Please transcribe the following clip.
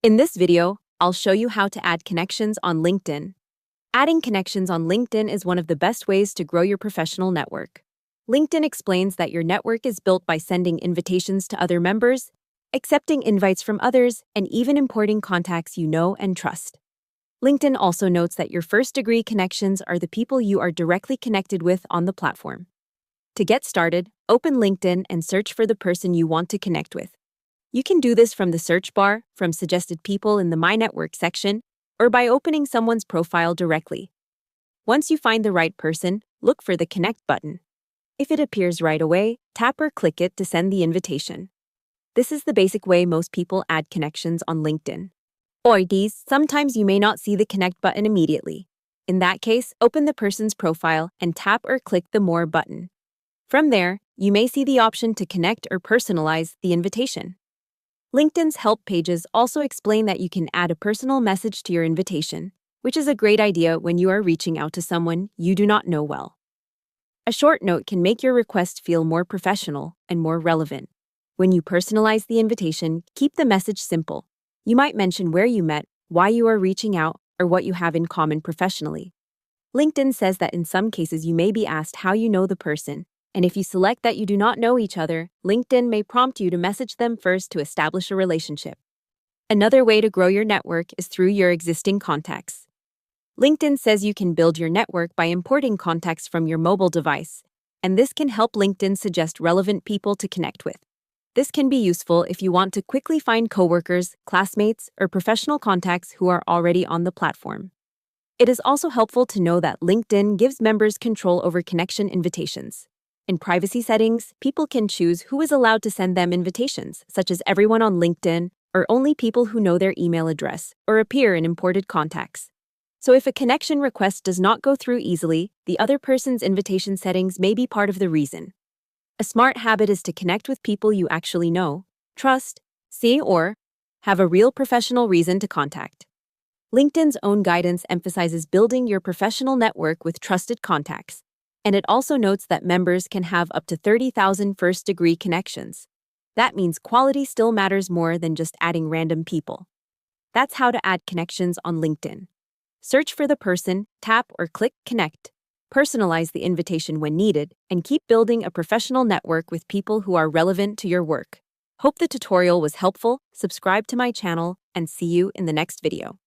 In this video, I'll show you how to add connections on LinkedIn. Adding connections on LinkedIn is one of the best ways to grow your professional network. LinkedIn explains that your network is built by sending invitations to other members, accepting invites from others, and even importing contacts you know and trust. LinkedIn also notes that your first-degree connections are the people you are directly connected with on the platform. To get started, open LinkedIn and search for the person you want to connect with. You can do this from the search bar, from suggested people in the My Network section, or by opening someone's profile directly. Once you find the right person, look for the Connect button. If it appears right away, tap or click it to send the invitation. This is the basic way most people add connections on LinkedIn. Sometimes you may not see the Connect button immediately. In that case, open the person's profile and tap or click the More button. From there, you may see the option to connect or personalize the invitation. LinkedIn's help pages also explain that you can add a personal message to your invitation, which is a great idea when you are reaching out to someone you do not know well. A short note can make your request feel more professional and more relevant. When you personalize the invitation, keep the message simple. You might mention where you met, why you are reaching out, or what you have in common professionally. LinkedIn says that in some cases you may be asked how you know the person, and if you select that you do not know each other, LinkedIn may prompt you to message them first to establish a relationship. Another way to grow your network is through your existing contacts. LinkedIn says you can build your network by importing contacts from your mobile device, and this can help LinkedIn suggest relevant people to connect with. This can be useful if you want to quickly find coworkers, classmates, or professional contacts who are already on the platform. It is also helpful to know that LinkedIn gives members control over connection invitations. In privacy settings, people can choose who is allowed to send them invitations, such as everyone on LinkedIn, or only people who know their email address or appear in imported contacts. So if a connection request does not go through easily, the other person's invitation settings may be part of the reason. A smart habit is to connect with people you actually know, trust, see, or have a real professional reason to contact. LinkedIn's own guidance emphasizes building your professional network with trusted contacts, and it also notes that members can have up to 30,000 first-degree connections. That means quality still matters more than just adding random people. That's how to add connections on LinkedIn. Search for the person, tap or click Connect, personalize the invitation when needed, and keep building a professional network with people who are relevant to your work. Hope the tutorial was helpful, subscribe to my channel, and see you in the next video.